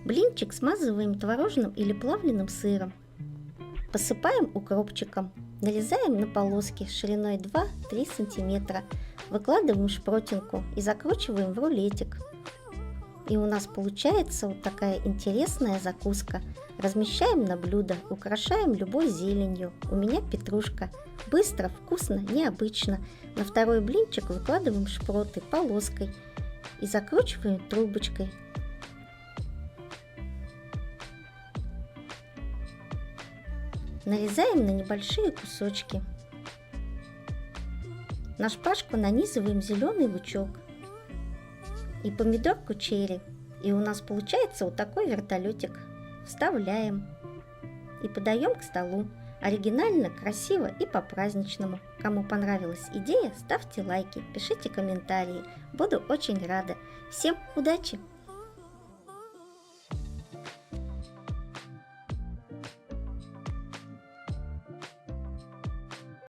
Блинчик смазываем творожным или плавленым сыром. Посыпаем укропчиком. Нарезаем на полоски шириной 2-3 см. Выкладываем шпротинку и закручиваем в рулетик. И у нас получается вот такая интересная закуска. Размещаем на блюдо, украшаем любой зеленью. У меня петрушка. Быстро, вкусно, необычно. На второй блинчик выкладываем шпроты полоской и закручиваем трубочкой. Нарезаем на небольшие кусочки. На шпажку нанизываем зеленый лучок и помидорку черри. И у нас получается вот такой вертолетик. Вставляем и подаем к столу. Оригинально, красиво и по-праздничному. Кому понравилась идея, ставьте лайки, пишите комментарии. Буду очень рада. Всем удачи!